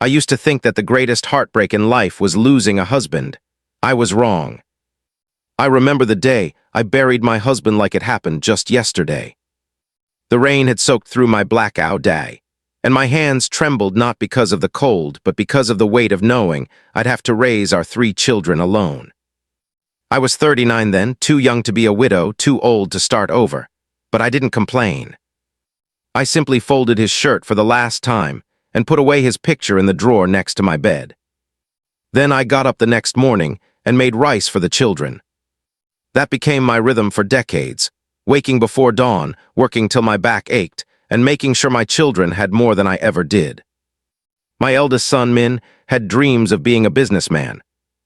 I used to think that the greatest heartbreak in life was losing a husband. I was wrong. I remember the day I buried my husband like it happened just yesterday. The rain had soaked through my blackout day, and my hands trembled not because of the cold, but because of the weight of knowing I'd have to raise our 3 children alone. I was 39 then, too young to be a widow, too old to start over, but I didn't complain. I simply folded his shirt for the last time and put away his picture in the drawer next to my bed. Then I got up the next morning and made rice for the children. That became my rhythm for decades, waking before dawn, working till my back ached, and making sure my children had more than I ever did. My eldest son, Min, had dreams of being a businessman.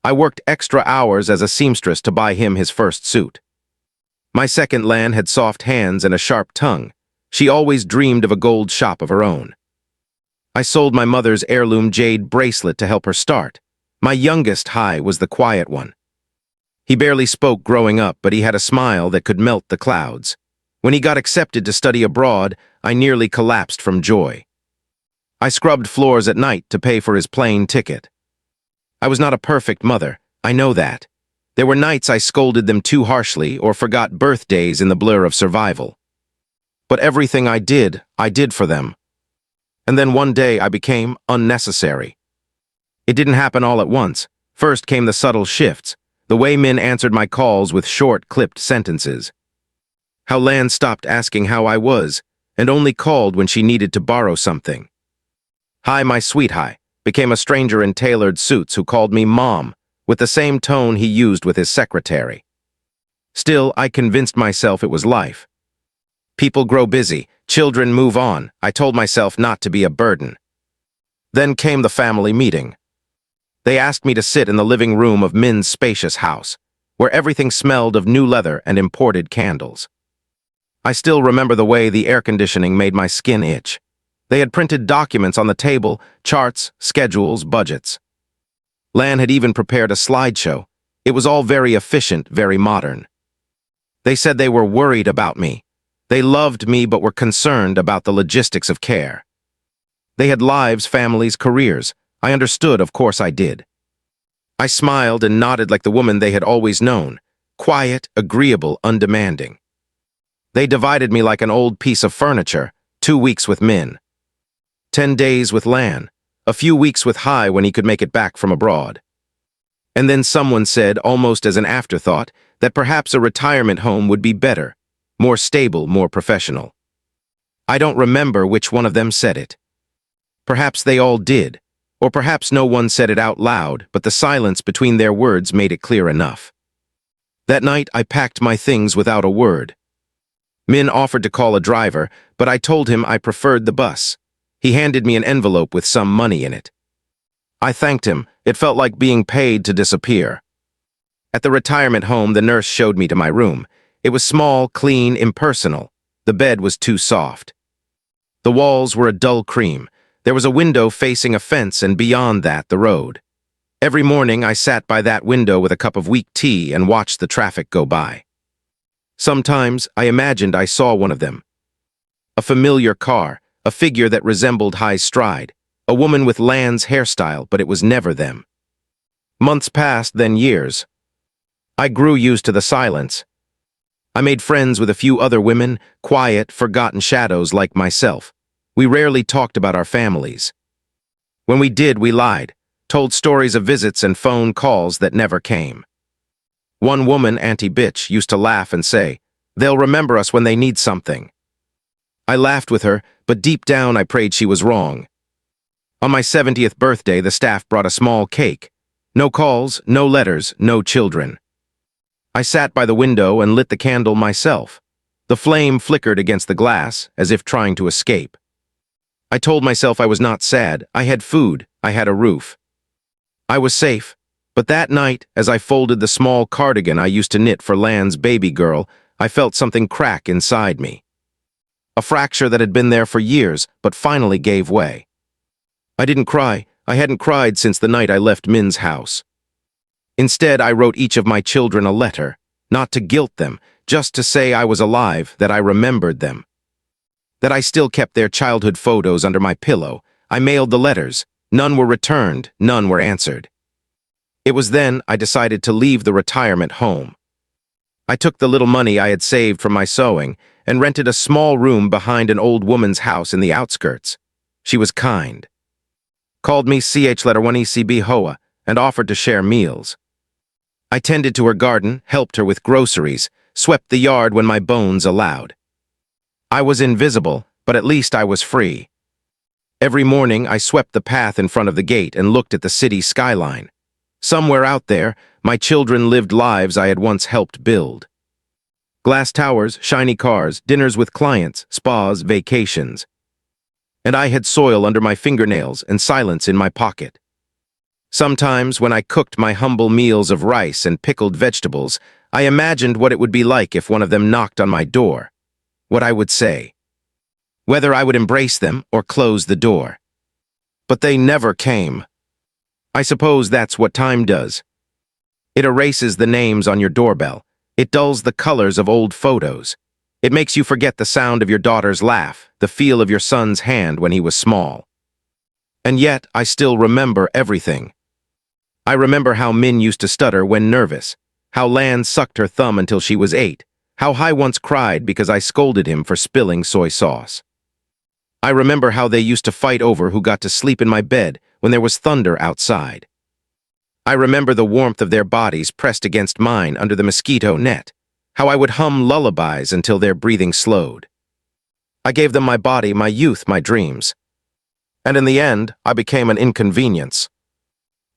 I worked extra hours as a seamstress to buy him his first suit. My second, Lan, had soft hands and a sharp tongue. She always dreamed of a gold shop of her own. I sold my mother's heirloom jade bracelet to help her start. My youngest, Hai, was the quiet one. He barely spoke growing up, but he had a smile that could melt the clouds. When he got accepted to study abroad, I nearly collapsed from joy. I scrubbed floors at night to pay for his plane ticket. I was not a perfect mother, I know that. There were nights I scolded them too harshly or forgot birthdays in the blur of survival. But everything I did for them. And then one day I became unnecessary. It didn't happen all at once. First came the subtle shifts, the way Min answered my calls with short, clipped sentences. How Lan stopped asking how I was, and only called when she needed to borrow something. Hi, my sweet Hi, became a stranger in tailored suits who called me Mom, with the same tone he used with his secretary. Still, I convinced myself it was life. People grow busy, children move on. I told myself not to be a burden. Then came the family meeting. They asked me to sit in the living room of Min's spacious house, where everything smelled of new leather and imported candles. I still remember the way the air conditioning made my skin itch. They had printed documents on the table, charts, schedules, budgets. Lan had even prepared a slideshow. It was all very efficient, very modern. They said they were worried about me. They loved me but were concerned about the logistics of care. They had lives, families, careers. I understood, of course I did. I smiled and nodded like the woman they had always known, quiet, agreeable, undemanding. They divided me like an old piece of furniture, 2 weeks with Min, 10 days with Lan, a few weeks with Hai when he could make it back from abroad. And then someone said, almost as an afterthought, that perhaps a retirement home would be better, more stable, more professional. I don't remember which one of them said it. Perhaps they all did, or perhaps no one said it out loud, but the silence between their words made it clear enough. That night, I packed my things without a word. Min offered to call a driver, but I told him I preferred the bus. He handed me an envelope with some money in it. I thanked him. It felt like being paid to disappear. At the retirement home, the nurse showed me to my room. It was small, clean, impersonal. The bed was too soft. The walls were a dull cream. There was a window facing a fence, and beyond that, the road. Every morning, I sat by that window with a cup of weak tea and watched the traffic go by. Sometimes, I imagined I saw one of them. A familiar car, a figure that resembled Hai's stride, a woman with Lan's hairstyle, but it was never them. Months passed, then years. I grew used to the silence. I made friends with a few other women, quiet, forgotten shadows like myself. We rarely talked about our families. When we did, we lied, told stories of visits and phone calls that never came. One woman, Auntie Bitch, used to laugh and say, "They'll remember us when they need something." I laughed with her, but deep down I prayed she was wrong. On my 70th birthday, the staff brought a small cake. No calls, no letters, no children. I sat by the window and lit the candle myself. The flame flickered against the glass, as if trying to escape. I told myself I was not sad. I had food. I had a roof. I was safe. But that night, as I folded the small cardigan I used to knit for Lan's baby girl, I felt something crack inside me. A fracture that had been there for years, but finally gave way. I didn't cry. I hadn't cried since the night I left Min's house. Instead, I wrote each of my children a letter, not to guilt them, just to say I was alive, that I remembered them. That I still kept their childhood photos under my pillow. I mailed the letters, None were returned, none were answered. It was then I decided to leave the retirement home. I took the little money I had saved from my sewing and rented a small room behind an old woman's house in the outskirts. She was kind. Called me CH1ECB Hoa and offered to share meals. I tended to her garden, helped her with groceries, swept the yard when my bones allowed. I was invisible, but at least I was free. Every morning I swept the path in front of the gate and looked at the city skyline. Somewhere out there, my children lived lives I had once helped build. Glass towers, shiny cars, dinners with clients, spas, vacations. And I had soil under my fingernails and silence in my pocket. Sometimes, when I cooked my humble meals of rice and pickled vegetables, I imagined what it would be like if one of them knocked on my door. What I would say. Whether I would embrace them or close the door. But they never came. I suppose that's what time does. It erases the names on your doorbell. It dulls the colors of old photos. It makes you forget the sound of your daughter's laugh, the feel of your son's hand when he was small. And yet, I still remember everything. I remember how Min used to stutter when nervous, how Lan sucked her thumb until she was 8, how Hai once cried because I scolded him for spilling soy sauce. I remember how they used to fight over who got to sleep in my bed when there was thunder outside. I remember the warmth of their bodies pressed against mine under the mosquito net, how I would hum lullabies until their breathing slowed. I gave them my body, my youth, my dreams. And in the end, I became an inconvenience.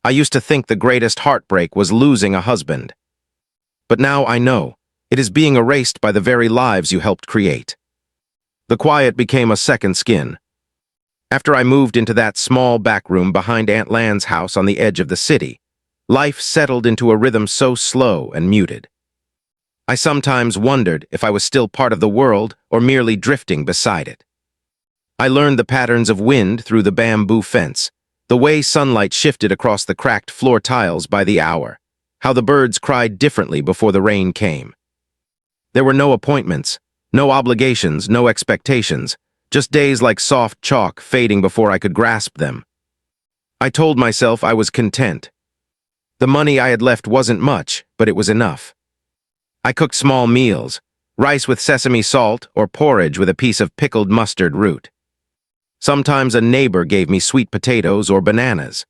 I used to think the greatest heartbreak was losing a husband. But now I know, it is being erased by the very lives you helped create. The quiet became a second skin. After I moved into that small back room behind Aunt Lan's house on the edge of the city, life settled into a rhythm so slow and muted. I sometimes wondered if I was still part of the world or merely drifting beside it. I learned the patterns of wind through the bamboo fence, the way sunlight shifted across the cracked floor tiles by the hour, how the birds cried differently before the rain came. There were no appointments, no obligations, no expectations, just days like soft chalk fading before I could grasp them. I told myself I was content. The money I had left wasn't much, but it was enough. I cooked small meals, rice with sesame salt or porridge with a piece of pickled mustard root. Sometimes a neighbor gave me sweet potatoes or bananas.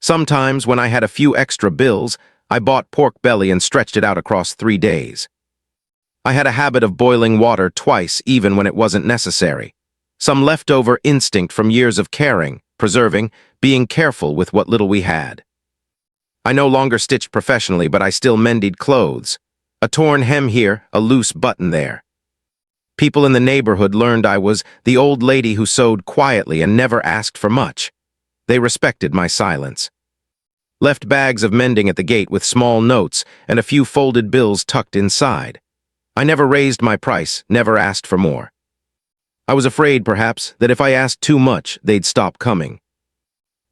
Sometimes, when I had a few extra bills, I bought pork belly and stretched it out across 3 days. I had a habit of boiling water twice even when it wasn't necessary. Some leftover instinct from years of caring, preserving, being careful with what little we had. I no longer stitched professionally, but I still mended clothes. A torn hem here, a loose button there. People in the neighborhood learned I was the old lady who sewed quietly and never asked for much. They respected my silence. Left bags of mending at the gate with small notes and a few folded bills tucked inside. I never raised my price, never asked for more. I was afraid, perhaps, that if I asked too much, they'd stop coming.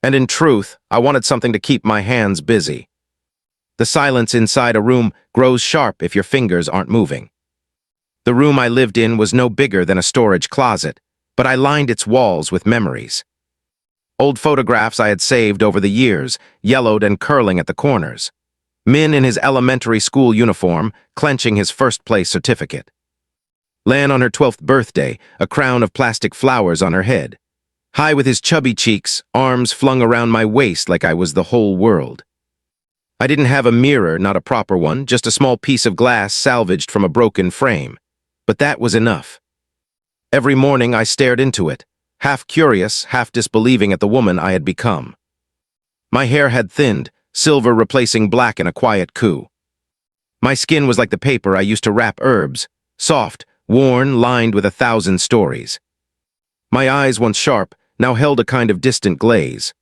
And in truth, I wanted something to keep my hands busy. The silence inside a room grows sharp if your fingers aren't moving. The room I lived in was no bigger than a storage closet, but I lined its walls with memories. Old photographs I had saved over the years, yellowed and curling at the corners. Min in his elementary school uniform, clenching his first-place certificate. Lan on her 12th birthday, a crown of plastic flowers on her head. Hai with his chubby cheeks, arms flung around my waist like I was the whole world. I didn't have a mirror, not a proper one, just a small piece of glass salvaged from a broken frame. But that was enough. Every morning I stared into it, half curious, half disbelieving at the woman I had become. My hair had thinned, silver replacing black in a quiet coup. My skin was like the paper I used to wrap herbs, soft, worn, lined with 1,000 stories. My eyes, once sharp, now held a kind of distant glaze.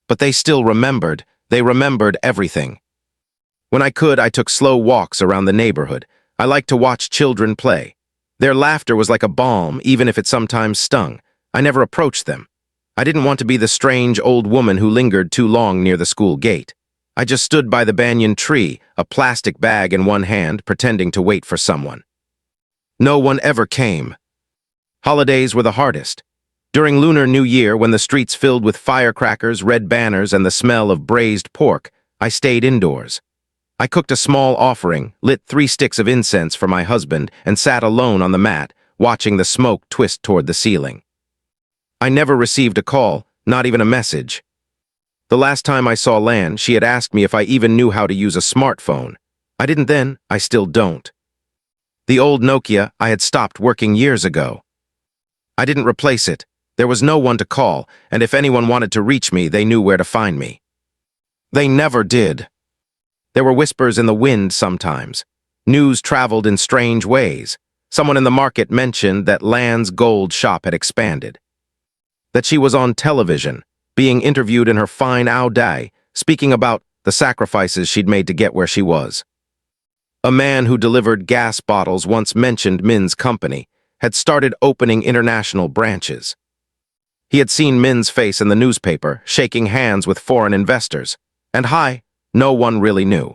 But they still remembered. They remembered everything. When I could, I took slow walks around the neighborhood. I liked to watch children play. Their laughter was like a balm, even if it sometimes stung. I never approached them. I didn't want to be the strange old woman who lingered too long near the school gate. I just stood by the banyan tree, a plastic bag in one hand, pretending to wait for someone. No one ever came. Holidays were the hardest. During Lunar New Year, when the streets filled with firecrackers, red banners, and the smell of braised pork, I stayed indoors. I cooked a small offering, lit 3 sticks of incense for my husband, and sat alone on the mat, watching the smoke twist toward the ceiling. I never received a call, not even a message. The last time I saw Lan, she had asked me if I even knew how to use a smartphone. I didn't then, I still don't. The old Nokia, I had stopped working years ago. I didn't replace it. There was no one to call, and if anyone wanted to reach me, they knew where to find me. They never did. There were whispers in the wind sometimes. News traveled in strange ways. Someone in the market mentioned that Lan's gold shop had expanded. That she was on television, being interviewed in her fine Audi, speaking about the sacrifices she'd made to get where she was. A man who delivered gas bottles once mentioned Min's company, had started opening international branches. He had seen Min's face in the newspaper, shaking hands with foreign investors, and no one really knew.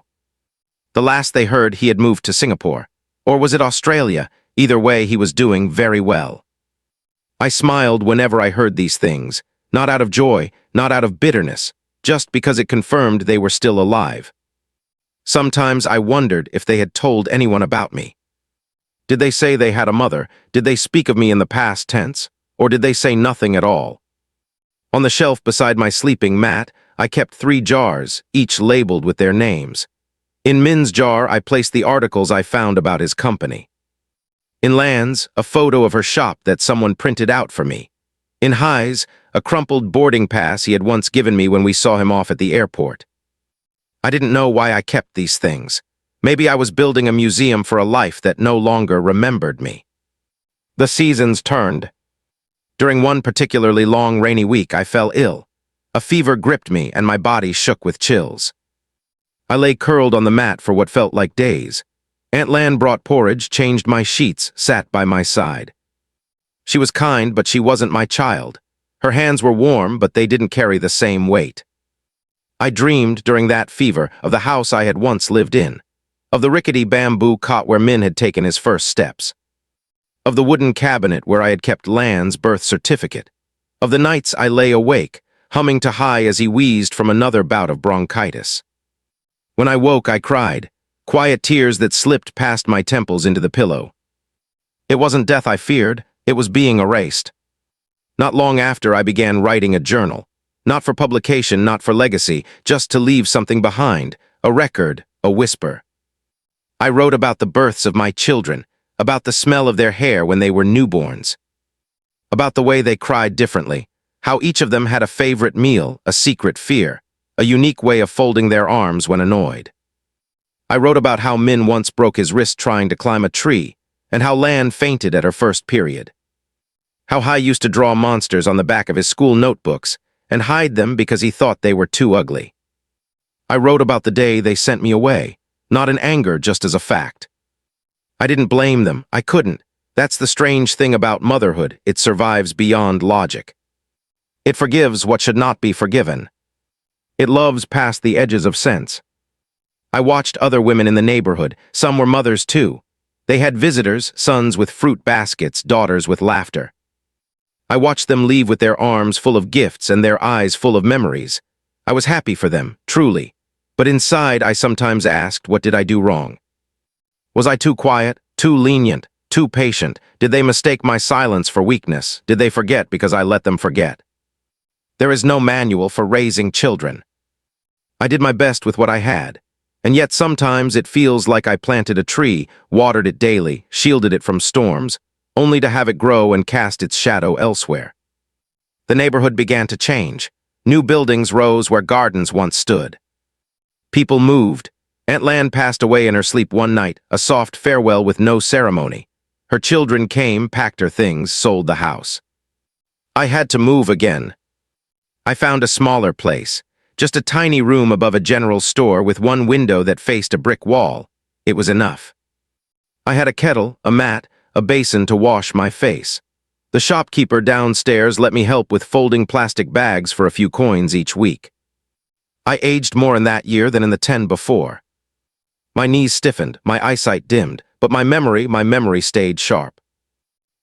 The last they heard, he had moved to Singapore. Or was it Australia? Either way, he was doing very well. I smiled whenever I heard these things, not out of joy, not out of bitterness, just because it confirmed they were still alive. Sometimes I wondered if they had told anyone about me. Did they say they had a mother? Did they speak of me in the past tense? Or did they say nothing at all? On the shelf beside my sleeping mat, I kept 3 jars, each labeled with their names. In Min's jar, I placed the articles I found about his company. In Lan's, a photo of her shop that someone printed out for me. In Hi's, a crumpled boarding pass he had once given me when we saw him off at the airport. I didn't know why I kept these things. Maybe I was building a museum for a life that no longer remembered me. The seasons turned. During one particularly long rainy week, I fell ill. A fever gripped me and my body shook with chills. I lay curled on the mat for what felt like days. Aunt Lan brought porridge, changed my sheets, sat by my side. She was kind, but she wasn't my child. Her hands were warm, but they didn't carry the same weight. I dreamed during that fever of the house I had once lived in, of the rickety bamboo cot where Min had taken his first steps, of the wooden cabinet where I had kept Lan's birth certificate, of the nights I lay awake, humming to Hi as he wheezed from another bout of bronchitis. When I woke, I cried, quiet tears that slipped past my temples into the pillow. It wasn't death I feared, it was being erased. Not long after, I began writing a journal, not for publication, not for legacy, just to leave something behind, a record, a whisper. I wrote about the births of my children, about the smell of their hair when they were newborns, about the way they cried differently, how each of them had a favorite meal, a secret fear, a unique way of folding their arms when annoyed. I wrote about how Min once broke his wrist trying to climb a tree, and how Lan fainted at her first period. How Hai used to draw monsters on the back of his school notebooks and hide them because he thought they were too ugly. I wrote about the day they sent me away, not in anger, just as a fact. I didn't blame them, I couldn't. That's the strange thing about motherhood, it survives beyond logic. It forgives what should not be forgiven. It loves past the edges of sense. I watched other women in the neighborhood, some were mothers too. They had visitors, sons with fruit baskets, daughters with laughter. I watched them leave with their arms full of gifts and their eyes full of memories. I was happy for them, truly. But inside, I sometimes asked, what did I do wrong? Was I too quiet, too lenient, too patient? Did they mistake my silence for weakness? Did they forget because I let them forget? There is no manual for raising children. I did my best with what I had, and yet sometimes it feels like I planted a tree, watered it daily, shielded it from storms, only to have it grow and cast its shadow elsewhere. The neighborhood began to change. New buildings rose where gardens once stood. People moved. Aunt Lan passed away in her sleep one night, a soft farewell with no ceremony. Her children came, packed her things, sold the house. I had to move again. I found a smaller place, just a tiny room above a general store with one window that faced a brick wall. It was enough. I had a kettle, a mat, a basin to wash my face. The shopkeeper downstairs let me help with folding plastic bags for a few coins each week. I aged more in that year than in the 10 before. My knees stiffened, my eyesight dimmed, but my memory stayed sharp.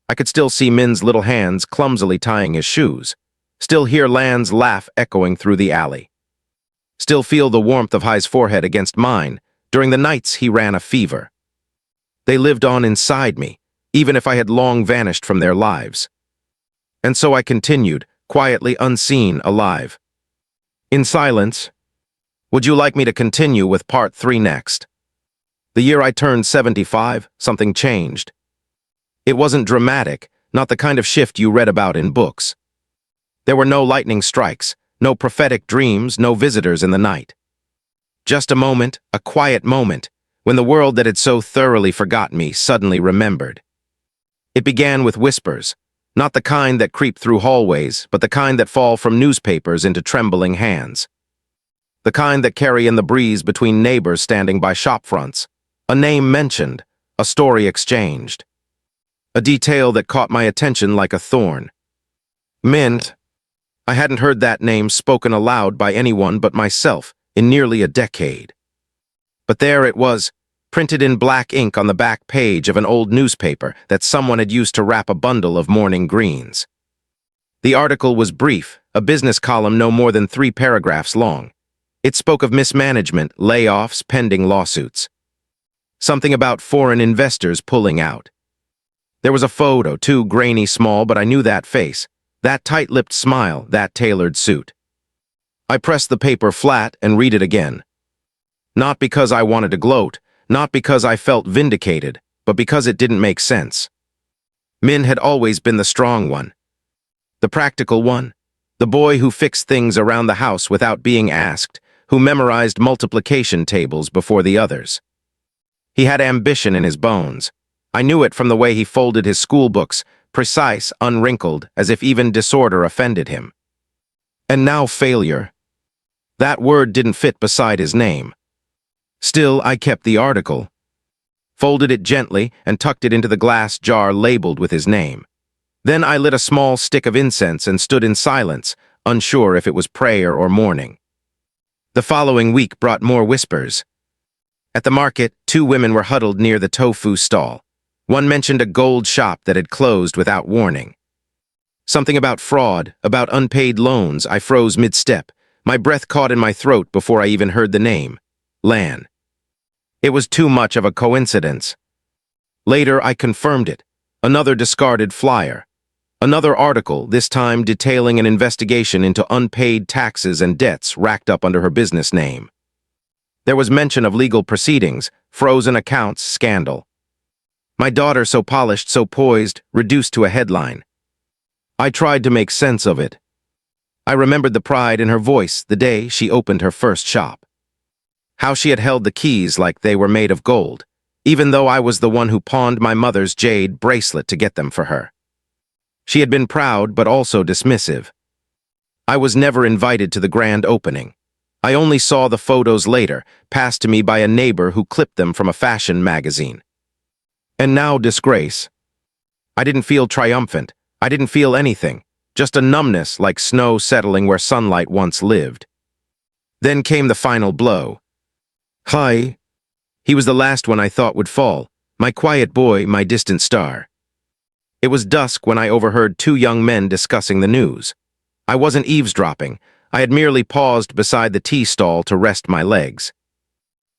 I could still see Min's little hands clumsily tying his shoes, still hear Lan's laugh echoing through the alley, still feel the warmth of Hai's forehead against mine during the nights he ran a fever. They lived on inside me, even if I had long vanished from their lives. And so I continued, quietly unseen, alive. In silence. Would you like me to continue with part 3 next? The year I turned 75, something changed. It wasn't dramatic, not the kind of shift you read about in books. There were no lightning strikes, no prophetic dreams, no visitors in the night. Just a moment, a quiet moment, when the world that had so thoroughly forgotten me suddenly remembered. It began with whispers, not the kind that creep through hallways, but the kind that fall from newspapers into trembling hands. The kind that carry in the breeze between neighbors standing by shop fronts. A name mentioned, a story exchanged. A detail that caught my attention like a thorn. Mint. I hadn't heard that name spoken aloud by anyone but myself in nearly a decade. But there it was, printed in black ink on the back page of an old newspaper that someone had used to wrap a bundle of morning greens. The article was brief, a business column no more than 3 paragraphs long. It spoke of mismanagement, layoffs, pending lawsuits. Something about foreign investors pulling out. There was a photo, too grainy small, but I knew that face, that tight-lipped smile, that tailored suit. I pressed the paper flat and read it again. Not because I wanted to gloat, not because I felt vindicated, but because it didn't make sense. Min had always been the strong one. The practical one. The boy who fixed things around the house without being asked, who memorized multiplication tables before the others. He had ambition in his bones. I knew it from the way he folded his school books, precise, unwrinkled, as if even disorder offended him. And now failure. That word didn't fit beside his name. Still, I kept the article, folded it gently, and tucked it into the glass jar labeled with his name. Then I lit a small stick of incense and stood in silence, unsure if it was prayer or mourning. The following week brought more whispers. At the market, 2 women were huddled near the tofu stall. One mentioned a gold shop that had closed without warning. Something about fraud, about unpaid loans. I froze mid-step, my breath caught in my throat before I even heard the name. Lan. It was too much of a coincidence. Later, I confirmed it. Another discarded flyer. Another article, this time detailing an investigation into unpaid taxes and debts racked up under her business name. There was mention of legal proceedings, frozen accounts, scandal. My daughter, so polished, so poised, reduced to a headline. I tried to make sense of it. I remembered the pride in her voice the day she opened her first shop. How she had held the keys like they were made of gold, even though I was the one who pawned my mother's jade bracelet to get them for her. She had been proud but also dismissive. I was never invited to the grand opening. I only saw the photos later, passed to me by a neighbor who clipped them from a fashion magazine. And now disgrace. I didn't feel triumphant. I didn't feel anything, just a numbness like snow settling where sunlight once lived. Then came the final blow. Hai. He was the last one I thought would fall, my quiet boy, my distant star. It was dusk when I overheard 2 young men discussing the news. I wasn't eavesdropping. I had merely paused beside the tea stall to rest my legs.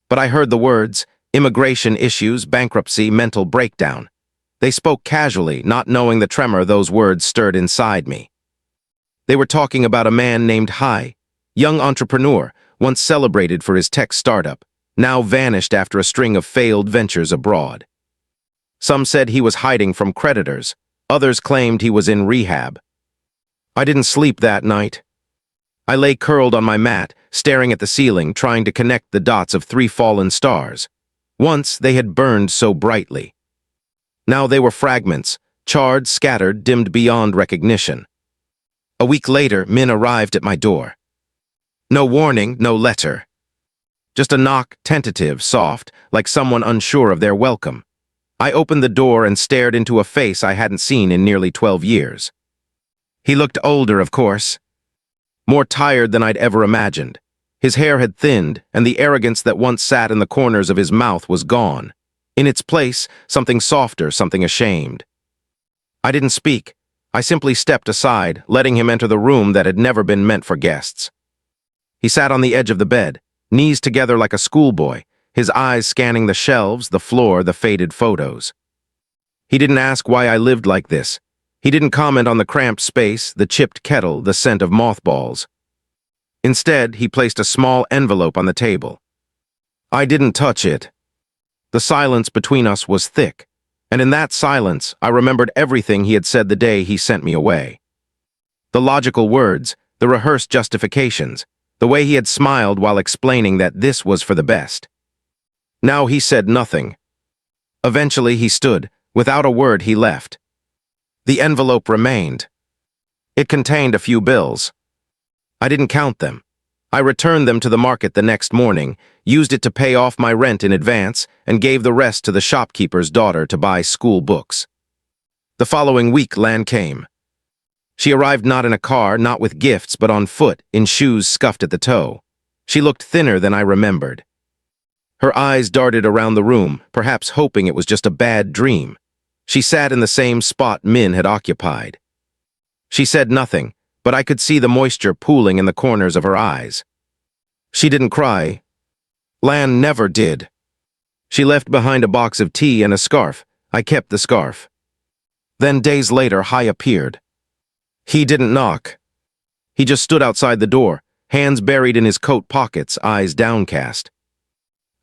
But I heard the words, immigration issues, bankruptcy, mental breakdown. They spoke casually, not knowing the tremor those words stirred inside me. They were talking about a man named Hai, young entrepreneur, once celebrated for his tech startup, now vanished after a string of failed ventures abroad. Some said he was hiding from creditors. Others claimed he was in rehab. I didn't sleep that night. I lay curled on my mat, staring at the ceiling, trying to connect the dots of 3 fallen stars. Once they had burned so brightly. Now they were fragments, charred, scattered, dimmed beyond recognition. A week later, Min arrived at my door. No warning, no letter. Just a knock, tentative, soft, like someone unsure of their welcome. I opened the door and stared into a face I hadn't seen in nearly 12 years. He looked older, of course. More tired than I'd ever imagined. His hair had thinned, and the arrogance that once sat in the corners of his mouth was gone. In its place, something softer, something ashamed. I didn't speak. I simply stepped aside, letting him enter the room that had never been meant for guests. He sat on the edge of the bed, knees together like a schoolboy, his eyes scanning the shelves, the floor, the faded photos. He didn't ask why I lived like this. He didn't comment on the cramped space, the chipped kettle, the scent of mothballs. Instead, he placed a small envelope on the table. I didn't touch it. The silence between us was thick, and in that silence, I remembered everything he had said the day he sent me away. The logical words, the rehearsed justifications, the way he had smiled while explaining that this was for the best. Now he said nothing. Eventually he stood. Without a word, he left. The envelope remained. It contained a few bills. I didn't count them. I returned them to the market the next morning, used it to pay off my rent in advance, and gave the rest to the shopkeeper's daughter to buy school books. The following week, Lan came. She arrived not in a car, not with gifts, but on foot, in shoes scuffed at the toe. She looked thinner than I remembered. Her eyes darted around the room, perhaps hoping it was just a bad dream. She sat in the same spot Min had occupied. She said nothing, but I could see the moisture pooling in the corners of her eyes. She didn't cry. Lan never did. She left behind a box of tea and a scarf. I kept the scarf. Then days later, Hai appeared. He didn't knock. He just stood outside the door, hands buried in his coat pockets, eyes downcast.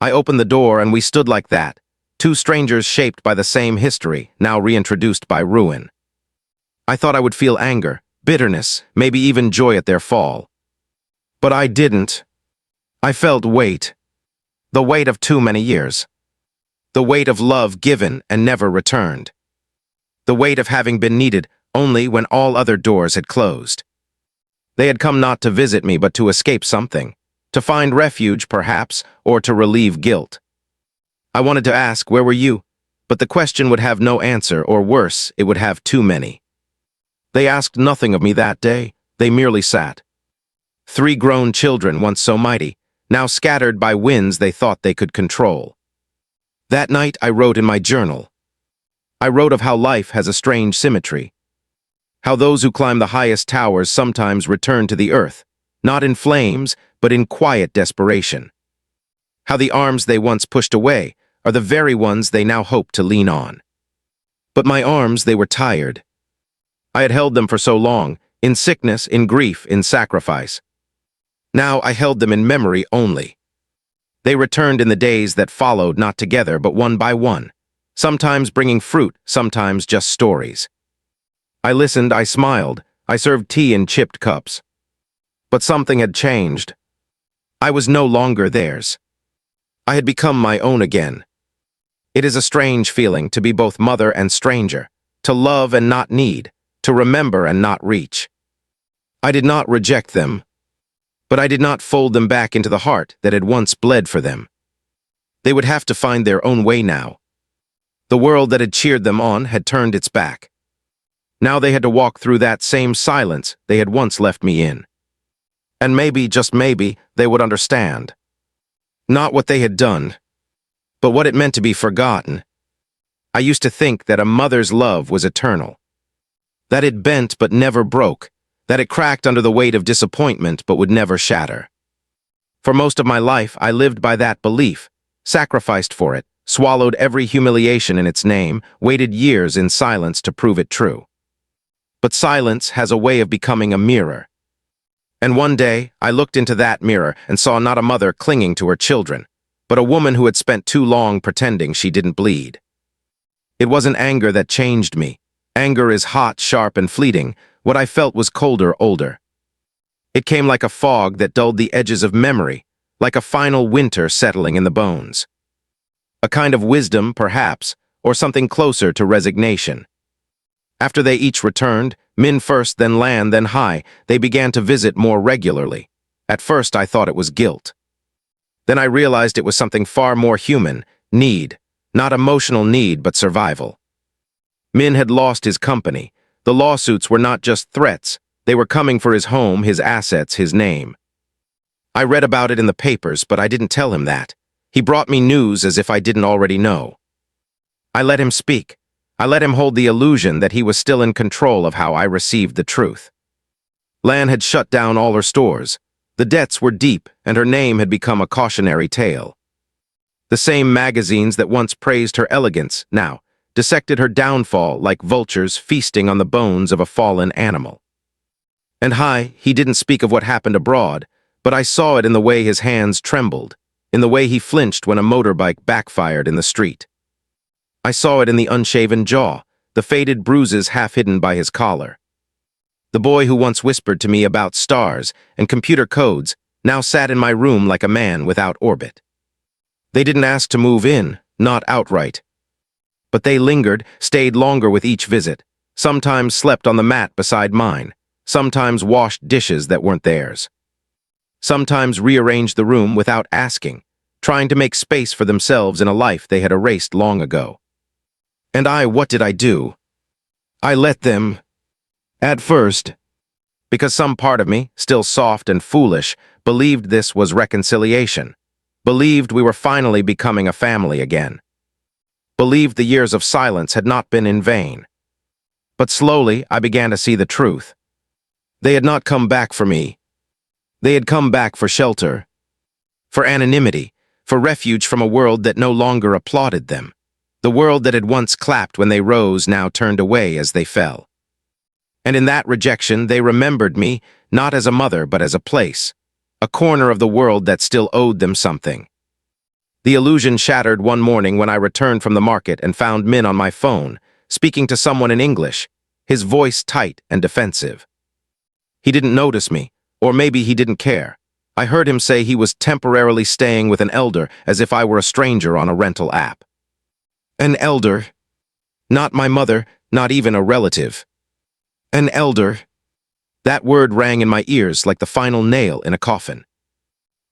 I opened the door and we stood like that, two strangers shaped by the same history, now reintroduced by ruin. I thought I would feel anger, bitterness, maybe even joy at their fall. But I didn't. I felt weight. The weight of too many years. The weight of love given and never returned. The weight of having been needed only when all other doors had closed. They had come not to visit me but to escape something, to find refuge perhaps, or to relieve guilt. I wanted to ask, where were you? But the question would have no answer, or worse, it would have too many. They asked nothing of me that day, they merely sat. 3 grown children, once so mighty, now scattered by winds they thought they could control. That night I wrote in my journal. I wrote of how life has a strange symmetry. How those who climb the highest towers sometimes return to the earth, not in flames, but in quiet desperation. How the arms they once pushed away are the very ones they now hope to lean on. But my arms, they were tired. I had held them for so long, in sickness, in grief, in sacrifice. Now I held them in memory only. They returned in the days that followed, not together, but one by one, sometimes bringing fruit, sometimes just stories. I listened, I smiled, I served tea in chipped cups. But something had changed. I was no longer theirs. I had become my own again. It is a strange feeling to be both mother and stranger, to love and not need, to remember and not reach. I did not reject them, but I did not fold them back into the heart that had once bled for them. They would have to find their own way now. The world that had cheered them on had turned its back. Now they had to walk through that same silence they had once left me in. And maybe, just maybe, they would understand. Not what they had done, but what it meant to be forgotten. I used to think that a mother's love was eternal. That it bent but never broke, that it cracked under the weight of disappointment but would never shatter. For most of my life, I lived by that belief, sacrificed for it, swallowed every humiliation in its name, waited years in silence to prove it true. But silence has a way of becoming a mirror. And one day, I looked into that mirror and saw not a mother clinging to her children, but a woman who had spent too long pretending she didn't bleed. It wasn't anger that changed me. Anger is hot, sharp, and fleeting. What I felt was colder, older. It came like a fog that dulled the edges of memory, like a final winter settling in the bones. A kind of wisdom, perhaps, or something closer to resignation. After they each returned, Min first, then Lan, then Hai, they began to visit more regularly. At first I thought it was guilt. Then I realized it was something far more human, need, not emotional need, but survival. Min had lost his company. The lawsuits were not just threats, they were coming for his home, his assets, his name. I read about it in the papers, but I didn't tell him that. He brought me news as if I didn't already know. I let him speak. I let him hold the illusion that he was still in control of how I received the truth. Lan had shut down all her stores. The debts were deep, and her name had become a cautionary tale. The same magazines that once praised her elegance now dissected her downfall like vultures feasting on the bones of a fallen animal. And he didn't speak of what happened abroad, but I saw it in the way his hands trembled, in the way he flinched when a motorbike backfired in the street. I saw it in the unshaven jaw, the faded bruises half hidden by his collar. The boy who once whispered to me about stars and computer codes now sat in my room like a man without orbit. They didn't ask to move in, not outright. But they lingered, stayed longer with each visit, sometimes slept on the mat beside mine, sometimes washed dishes that weren't theirs. Sometimes rearranged the room without asking, trying to make space for themselves in a life they had erased long ago. And what did I do? I let them. At first, because some part of me, still soft and foolish, believed this was reconciliation, believed we were finally becoming a family again, believed the years of silence had not been in vain. But slowly, I began to see the truth. They had not come back for me. They had come back for shelter, for anonymity, for refuge from a world that no longer applauded them. The world that had once clapped when they rose now turned away as they fell. And in that rejection, they remembered me, not as a mother, but as a place, a corner of the world that still owed them something. The illusion shattered one morning when I returned from the market and found Min on my phone, speaking to someone in English, his voice tight and defensive. He didn't notice me, or maybe he didn't care. I heard him say he was temporarily staying with an elder as if I were a stranger on a rental app. An elder. Not my mother, not even a relative. An elder. That word rang in my ears like the final nail in a coffin.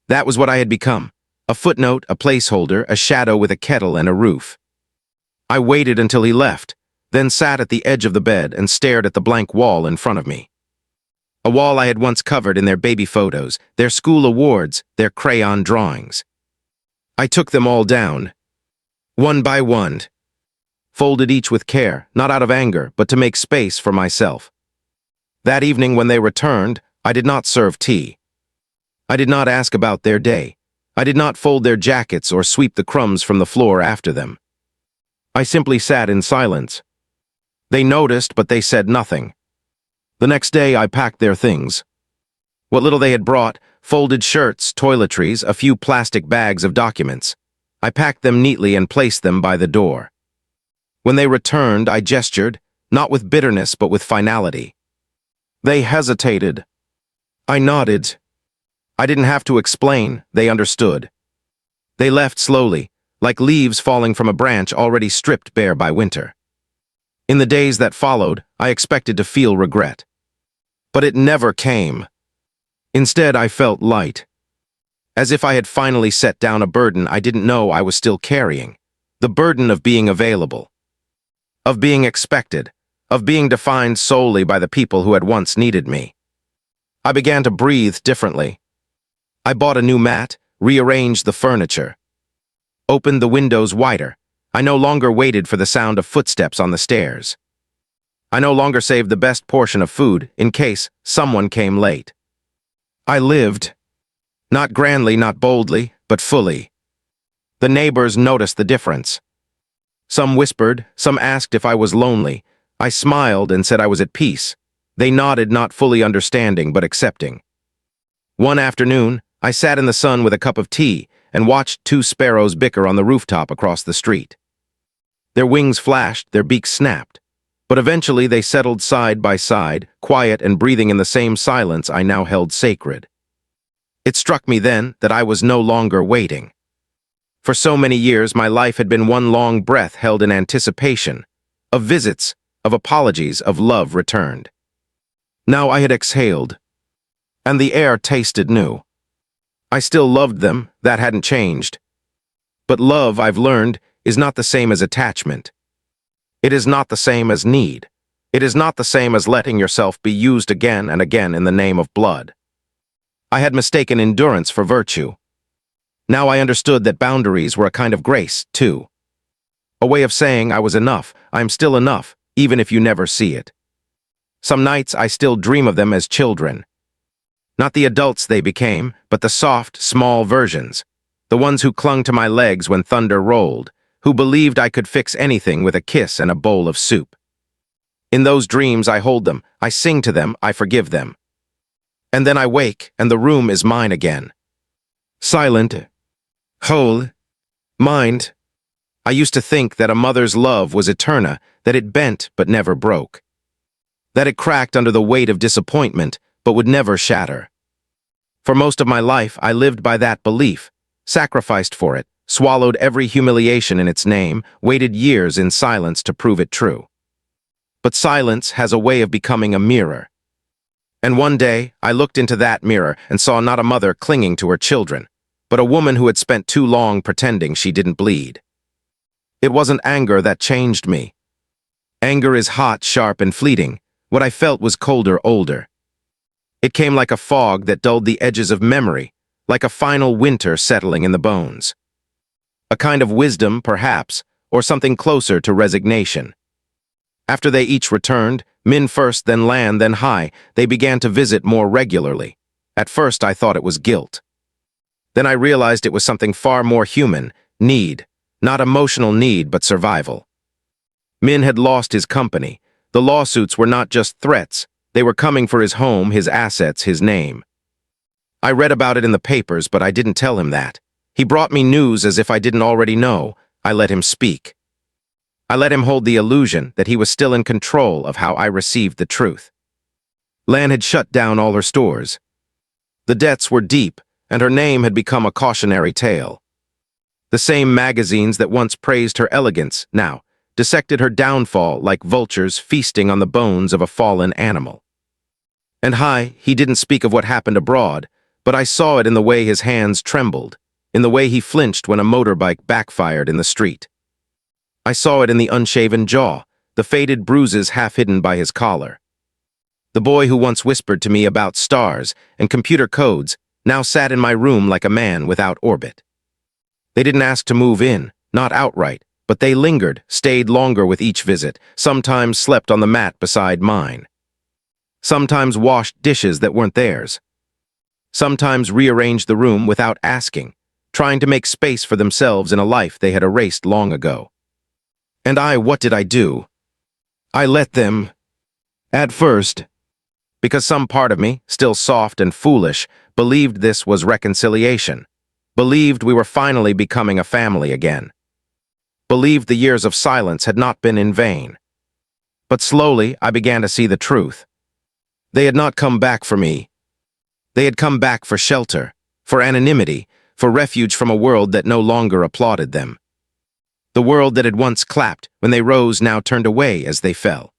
That was what I had become. A footnote, a placeholder, a shadow with a kettle and a roof. I waited until he left, then sat at the edge of the bed and stared at the blank wall in front of me. A wall I had once covered in their baby photos, their school awards, their crayon drawings. I took them all down, one by one, folded each with care, not out of anger, but to make space for myself. That evening when they returned, I did not serve tea. I did not ask about their day. I did not fold their jackets or sweep the crumbs from the floor after them. I simply sat in silence. They noticed, but they said nothing. The next day, I packed their things. What little they had brought, folded shirts, toiletries, a few plastic bags of documents. I packed them neatly and placed them by the door. When they returned, I gestured, not with bitterness but with finality. They hesitated. I nodded. I didn't have to explain, they understood. They left slowly, like leaves falling from a branch already stripped bare by winter. In the days that followed, I expected to feel regret. But it never came. Instead, I felt light. As if I had finally set down a burden I didn't know I was still carrying. The burden of being available. Of being expected. Of being defined solely by the people who had once needed me. I began to breathe differently. I bought a new mat, rearranged the furniture. Opened the windows wider. I no longer waited for the sound of footsteps on the stairs. I no longer saved the best portion of food in case someone came late. I lived. Not grandly, not boldly, but fully. The neighbors noticed the difference. Some whispered, some asked if I was lonely. I smiled and said I was at peace. They nodded, not fully understanding, but accepting. One afternoon, I sat in the sun with a cup of tea and watched two sparrows bicker on the rooftop across the street. Their wings flashed, their beaks snapped. But eventually they settled side by side, quiet and breathing in the same silence I now held sacred. It struck me then that I was no longer waiting. For so many years, my life had been one long breath held in anticipation, of visits, of apologies, of love returned. Now I had exhaled, and the air tasted new. I still loved them, that hadn't changed. But love, I've learned, is not the same as attachment. It is not the same as need. It is not the same as letting yourself be used again and again in the name of blood. I had mistaken endurance for virtue. Now I understood that boundaries were a kind of grace, too. A way of saying I was enough, I'm still enough, even if you never see it. Some nights I still dream of them as children. Not the adults they became, but the soft, small versions. The ones who clung to my legs when thunder rolled, who believed I could fix anything with a kiss and a bowl of soup. In those dreams I hold them, I sing to them, I forgive them. And then I wake, and the room is mine again. Silent, whole, mind. I used to think that a mother's love was eterna, that it bent but never broke. That it cracked under the weight of disappointment, but would never shatter. For most of my life, I lived by that belief, sacrificed for it, swallowed every humiliation in its name, waited years in silence to prove it true. But silence has a way of becoming a mirror. And one day, I looked into that mirror and saw not a mother clinging to her children, but a woman who had spent too long pretending she didn't bleed. It wasn't anger that changed me. Anger is hot, sharp, and fleeting. What I felt was colder, older. It came like a fog that dulled the edges of memory, like a final winter settling in the bones. A kind of wisdom, perhaps, or something closer to resignation. After they each returned, Min first, then Lan, then Hai, they began to visit more regularly. At first I thought it was guilt. Then I realized it was something far more human, need. Not emotional need, but survival. Min had lost his company. The lawsuits were not just threats. They were coming for his home, his assets, his name. I read about it in the papers, but I didn't tell him that. He brought me news as if I didn't already know. I let him speak. I let him hold the illusion that he was still in control of how I received the truth. Lan had shut down all her stores. The debts were deep, and her name had become a cautionary tale. The same magazines that once praised her elegance now dissected her downfall like vultures feasting on the bones of a fallen animal. And he didn't speak of what happened abroad, but I saw it in the way his hands trembled, in the way he flinched when a motorbike backfired in the street. I saw it in the unshaven jaw, the faded bruises half hidden by his collar. The boy who once whispered to me about stars and computer codes now sat in my room like a man without orbit. They didn't ask to move in, not outright, but they lingered, stayed longer with each visit, sometimes slept on the mat beside mine. Sometimes washed dishes that weren't theirs. Sometimes rearranged the room without asking, trying to make space for themselves in a life they had erased long ago. And what did I do? I let them. At first, because some part of me, still soft and foolish, believed this was reconciliation, believed we were finally becoming a family again, believed the years of silence had not been in vain. But slowly I began to see the truth. They had not come back for me. They had come back for shelter, for anonymity, for refuge from a world that no longer applauded them. The world that had once clapped when they rose now turned away as they fell.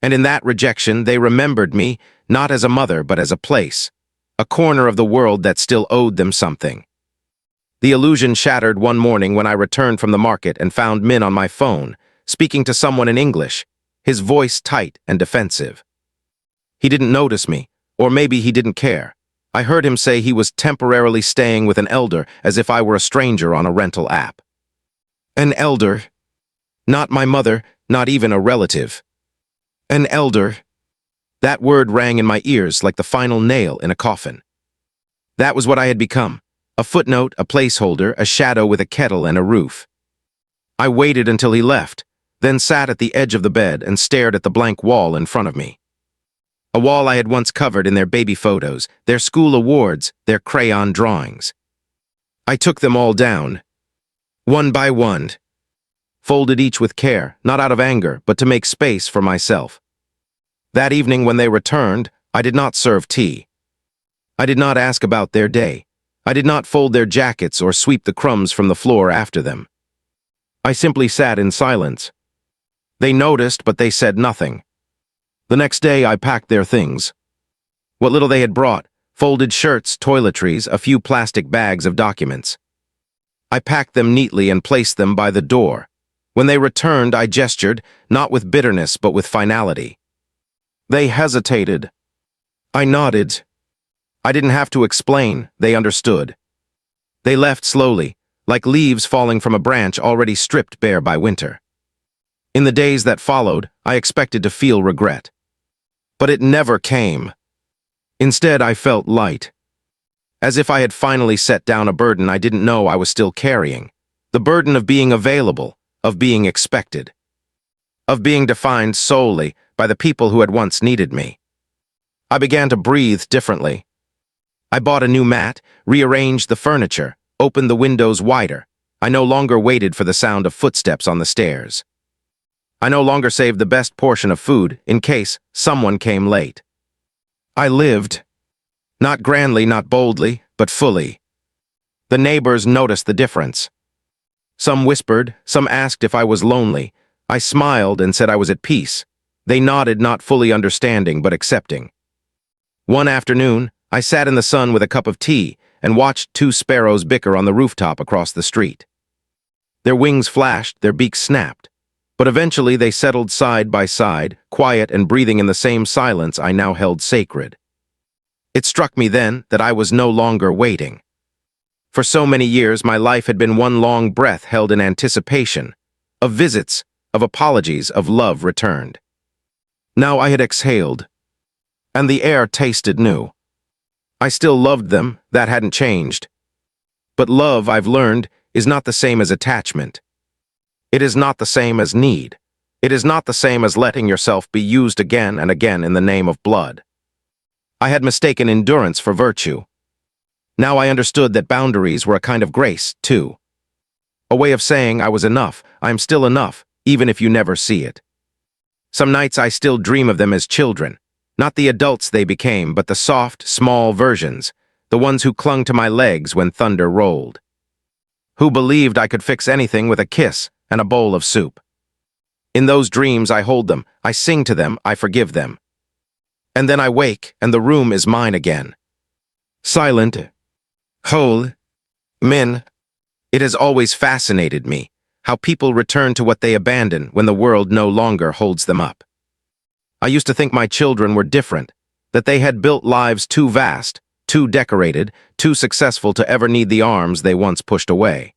And in that rejection they remembered me not as a mother but as a place, a corner of the world that still owed them something. The illusion shattered one morning when I returned from the market and found Min on my phone, speaking to someone in English, his voice tight and defensive. He didn't notice me, or maybe he didn't care. I heard him say he was temporarily staying with an elder as if I were a stranger on a rental app. An elder. Not my mother, not even a relative. An elder. That word rang in my ears like the final nail in a coffin. That was what I had become. A footnote, a placeholder, a shadow with a kettle and a roof. I waited until he left, then sat at the edge of the bed and stared at the blank wall in front of me. A wall I had once covered in their baby photos, their school awards, their crayon drawings. I took them all down, one by one, folded each with care, not out of anger, but to make space for myself. That evening when they returned, I did not serve tea. I did not ask about their day. I did not fold their jackets or sweep the crumbs from the floor after them. I simply sat in silence. They noticed, but they said nothing. The next day I packed their things. What little they had brought, folded shirts, toiletries, a few plastic bags of documents. I packed them neatly and placed them by the door. When they returned, I gestured, not with bitterness but with finality. They hesitated. I nodded. I didn't have to explain, they understood. They left slowly, like leaves falling from a branch already stripped bare by winter. In the days that followed, I expected to feel regret. But it never came. Instead, I felt light, as if I had finally set down a burden I didn't know I was still carrying. The burden of being available, of being expected, of being defined solely by the people who had once needed me. I began to breathe differently. I bought a new mat, rearranged the furniture, opened the windows wider. I no longer waited for the sound of footsteps on the stairs. I no longer saved the best portion of food in case someone came late. I lived. Not grandly, not boldly, but fully. The neighbors noticed the difference. Some whispered, some asked if I was lonely. I smiled and said I was at peace. They nodded, not fully understanding, but accepting. One afternoon, I sat in the sun with a cup of tea and watched two sparrows bicker on the rooftop across the street. Their wings flashed, their beaks snapped, but eventually they settled side by side, quiet and breathing in the same silence I now held sacred. It struck me then that I was no longer waiting. For so many years, my life had been one long breath held in anticipation, of visits, of apologies, of love returned. Now I had exhaled, and the air tasted new. I still loved them, that hadn't changed. But love, I've learned, is not the same as attachment. It is not the same as need. It is not the same as letting yourself be used again and again in the name of blood. I had mistaken endurance for virtue. Now I understood that boundaries were a kind of grace, too. A way of saying I was enough, I'm still enough, even if you never see it. Some nights I still dream of them as children. Not the adults they became, but the soft, small versions, the ones who clung to my legs when thunder rolled. Who believed I could fix anything with a kiss and a bowl of soup. In those dreams I hold them, I sing to them, I forgive them. And then I wake, and the room is mine again. Silent, whole, min. It has always fascinated me, how people return to what they abandon when the world no longer holds them up. I used to think my children were different, that they had built lives too vast, too decorated, too successful to ever need the arms they once pushed away.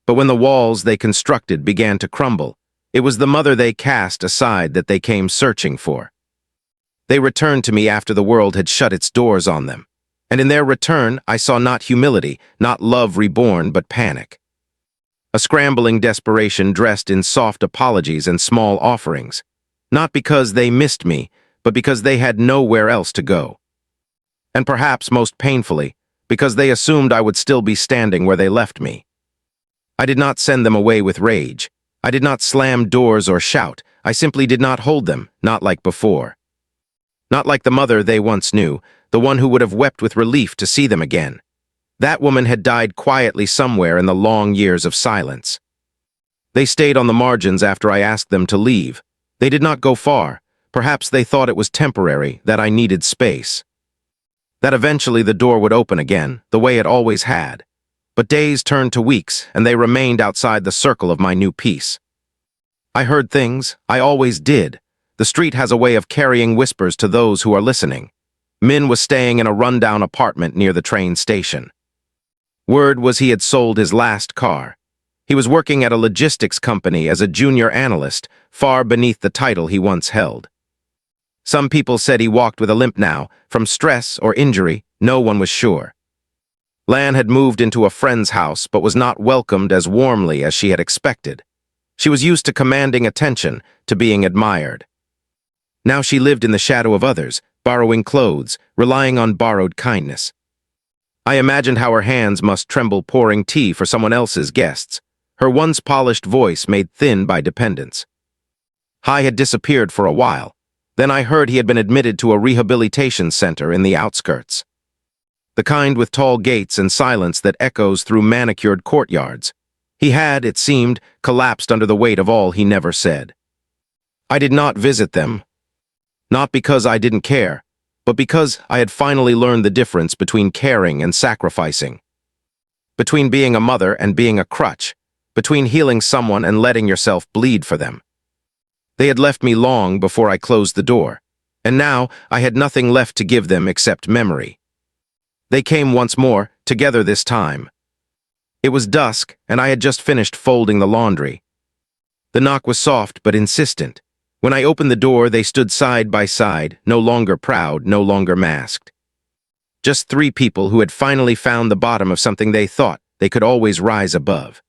But when the walls they constructed began to crumble, it was the mother they cast aside that they came searching for. They returned to me after the world had shut its doors on them, and in their return I saw not humility, not love reborn, but panic. A scrambling desperation dressed in soft apologies and small offerings. Not because they missed me, but because they had nowhere else to go. And perhaps most painfully, because they assumed I would still be standing where they left me. I did not send them away with rage. I did not slam doors or shout. I simply did not hold them, not like before. Not like the mother they once knew, the one who would have wept with relief to see them again. That woman had died quietly somewhere in the long years of silence. They stayed on the margins after I asked them to leave. They did not go far. Perhaps they thought it was temporary, that I needed space. That eventually the door would open again, the way it always had. But days turned to weeks, and they remained outside the circle of my new peace. I heard things, I always did. The street has a way of carrying whispers to those who are listening. Min was staying in a rundown apartment near the train station. Word was he had sold his last car. He was working at a logistics company as a junior analyst, far beneath the title he once held. Some people said he walked with a limp now, from stress or injury, no one was sure. Lan had moved into a friend's house but was not welcomed as warmly as she had expected. She was used to commanding attention, to being admired. Now she lived in the shadow of others, borrowing clothes, relying on borrowed kindness. I imagined how her hands must tremble pouring tea for someone else's guests, her once polished voice made thin by dependence. Hai had disappeared for a while. Then I heard he had been admitted to a rehabilitation center in the outskirts. The kind with tall gates and silence that echoes through manicured courtyards. He had, it seemed, collapsed under the weight of all he never said. I did not visit them. Not because I didn't care, but because I had finally learned the difference between caring and sacrificing. Between being a mother and being a crutch. Between healing someone and letting yourself bleed for them. They had left me long before I closed the door, and now I had nothing left to give them except memory. They came once more, together this time. It was dusk, and I had just finished folding the laundry. The knock was soft but insistent. When I opened the door, they stood side by side, no longer proud, no longer masked. Just three people who had finally found the bottom of something they thought they could always rise above.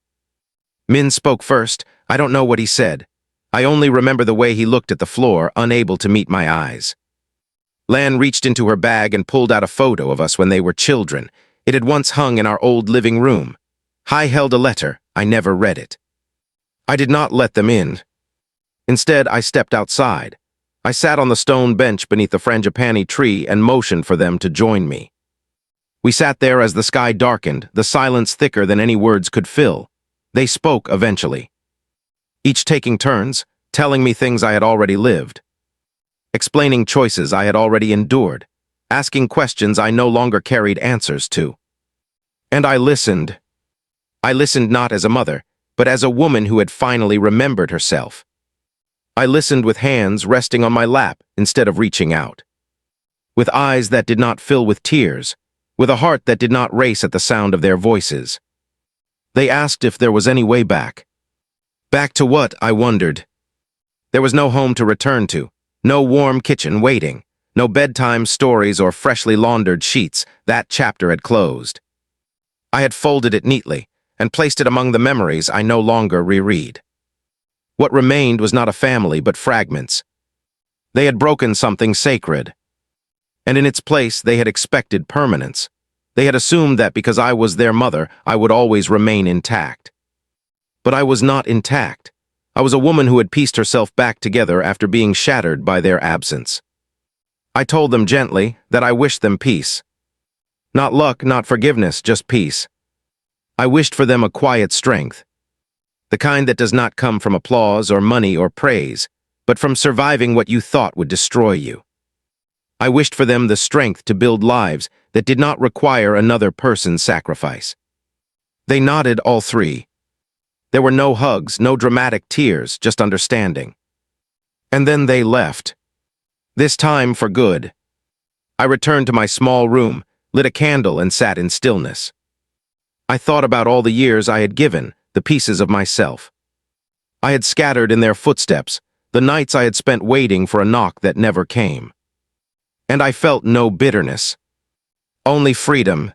Min spoke first. I don't know what he said. I only remember the way he looked at the floor, unable to meet my eyes. Lan reached into her bag and pulled out a photo of us when they were children. It had once hung in our old living room. I held a letter. I never read it. I did not let them in. Instead, I stepped outside. I sat on the stone bench beneath the frangipani tree and motioned for them to join me. We sat there as the sky darkened, the silence thicker than any words could fill. They spoke eventually, each taking turns, telling me things I had already lived, explaining choices I had already endured, asking questions I no longer carried answers to. And I listened. I listened not as a mother, but as a woman who had finally remembered herself. I listened with hands resting on my lap instead of reaching out, with eyes that did not fill with tears, with a heart that did not race at the sound of their voices. They asked if there was any way back. Back to what, I wondered. There was no home to return to, no warm kitchen waiting, no bedtime stories or freshly laundered sheets. That chapter had closed. I had folded it neatly and placed it among the memories I no longer reread. What remained was not a family, but fragments. They had broken something sacred, and in its place they had expected permanence. They had assumed that because I was their mother, I would always remain intact. But I was not intact. I was a woman who had pieced herself back together after being shattered by their absence. I told them gently that I wished them peace. Not luck, not forgiveness, just peace. I wished for them a quiet strength, the kind that does not come from applause or money or praise, but from surviving what you thought would destroy you. I wished for them the strength to build lives that did not require another person's sacrifice. They nodded, all three. There were no hugs, no dramatic tears, just understanding. And then they left. This time for good. I returned to my small room, lit a candle, and sat in stillness. I thought about all the years I had given, the pieces of myself I had scattered in their footsteps, the nights I had spent waiting for a knock that never came. And I felt no bitterness, only freedom,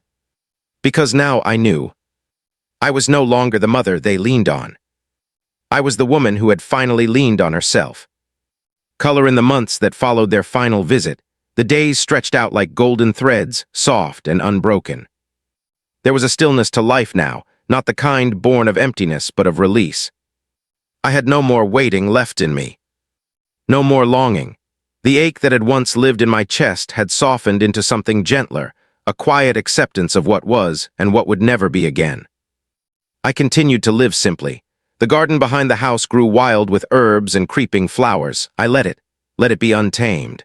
because now I knew. I was no longer the mother they leaned on. I was the woman who had finally leaned on herself. Color in the months that followed their final visit, the days stretched out like golden threads, soft and unbroken. There was a stillness to life now, not the kind born of emptiness, but of release. I had no more waiting left in me. No more longing. The ache that had once lived in my chest had softened into something gentler, a quiet acceptance of what was and what would never be again. I continued to live simply. The garden behind the house grew wild with herbs and creeping flowers. I let it be untamed.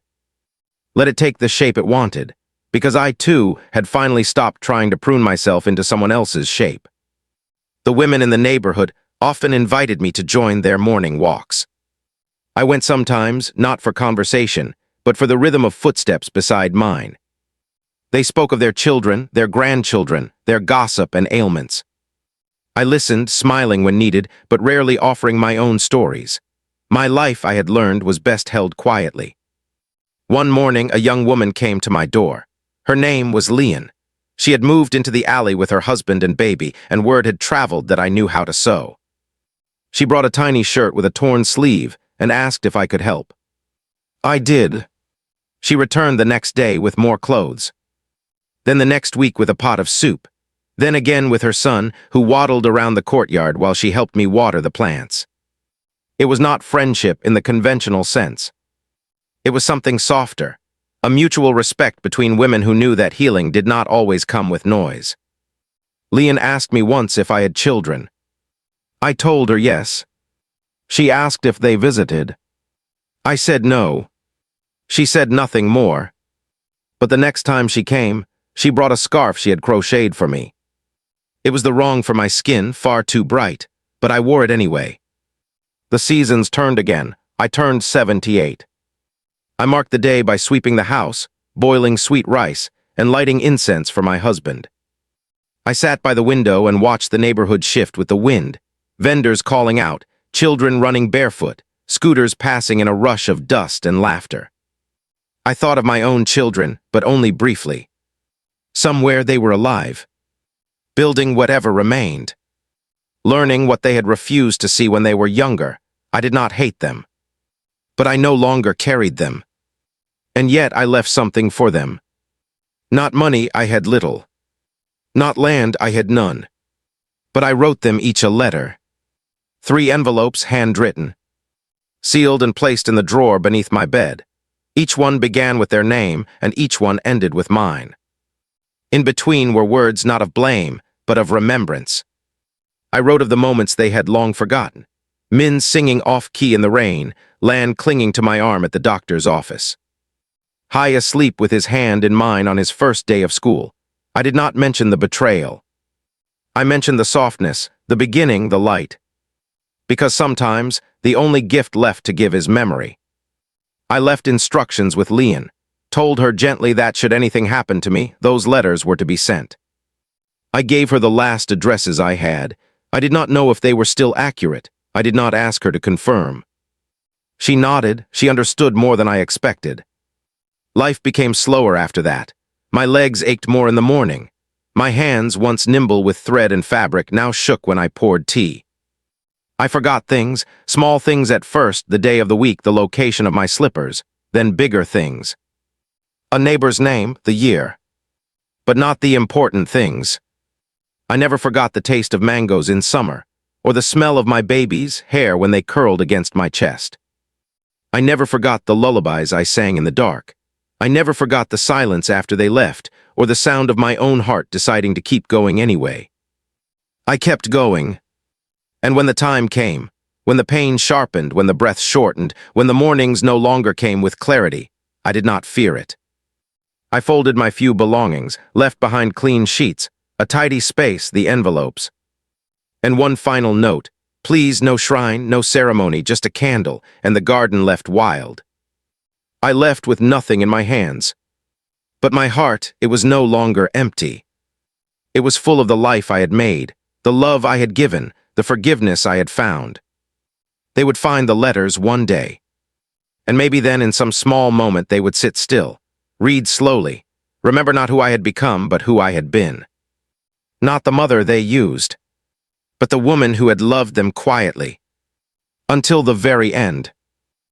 Let it take the shape it wanted, because I, too, had finally stopped trying to prune myself into someone else's shape. The women in the neighborhood often invited me to join their morning walks. I went sometimes, not for conversation, but for the rhythm of footsteps beside mine. They spoke of their children, their grandchildren, their gossip and ailments. I listened, smiling when needed, but rarely offering my own stories. My life, I had learned, was best held quietly. One morning, a young woman came to my door. Her name was Leon. She had moved into the alley with her husband and baby, and word had traveled that I knew how to sew. She brought a tiny shirt with a torn sleeve and asked if I could help. I did. She returned the next day with more clothes. Then the next week with a pot of soup. Then again with her son, who waddled around the courtyard while she helped me water the plants. It was not friendship in the conventional sense. It was something softer, a mutual respect between women who knew that healing did not always come with noise. Leon asked me once if I had children. I told her yes. She asked if they visited. I said no. She said nothing more. But the next time she came, she brought a scarf she had crocheted for me. It was the wrong for my skin, far too bright, but I wore it anyway. The seasons turned again. I turned 78. I marked the day by sweeping the house, boiling sweet rice, and lighting incense for my husband. I sat by the window and watched the neighborhood shift with the wind, vendors calling out, children running barefoot, scooters passing in a rush of dust and laughter. I thought of my own children, but only briefly. Somewhere they were alive, building whatever remained. Learning what they had refused to see when they were younger. I did not hate them. But I no longer carried them. And yet I left something for them. Not money, I had little. Not land, I had none. But I wrote them each a letter. 3 envelopes handwritten, sealed and placed in the drawer beneath my bed. Each one began with their name, and each one ended with mine. In between were words not of blame, but of remembrance. I wrote of the moments they had long forgotten. Min singing off-key in the rain, Lan clinging to my arm at the doctor's office. High asleep with his hand in mine on his first day of school. I did not mention the betrayal. I mentioned the softness, the beginning, the light. Because sometimes, the only gift left to give is memory. I left instructions with Leon, told her gently that should anything happen to me, those letters were to be sent. I gave her the last addresses I had. I did not know if they were still accurate. I did not ask her to confirm. She nodded, she understood more than I expected. Life became slower after that. My legs ached more in the morning. My hands, once nimble with thread and fabric, now shook when I poured tea. I forgot things, small things at first, the day of the week, the location of my slippers, then bigger things. A neighbor's name, the year. But not the important things. I never forgot the taste of mangoes in summer, or the smell of my baby's hair when they curled against my chest. I never forgot the lullabies I sang in the dark. I never forgot the silence after they left, or the sound of my own heart deciding to keep going anyway. I kept going. And when the time came, when the pain sharpened, when the breath shortened, when the mornings no longer came with clarity, I did not fear it. I folded my few belongings, left behind clean sheets, a tidy space, the envelopes. And one final note, please, no shrine, no ceremony, just a candle, and the garden left wild. I left with nothing in my hands. But my heart, it was no longer empty. It was full of the life I had made, the love I had given, the forgiveness I had found. They would find the letters one day. And maybe then in some small moment they would sit still, read slowly, remember not who I had become, but who I had been. Not the mother they used, but the woman who had loved them quietly, until the very end.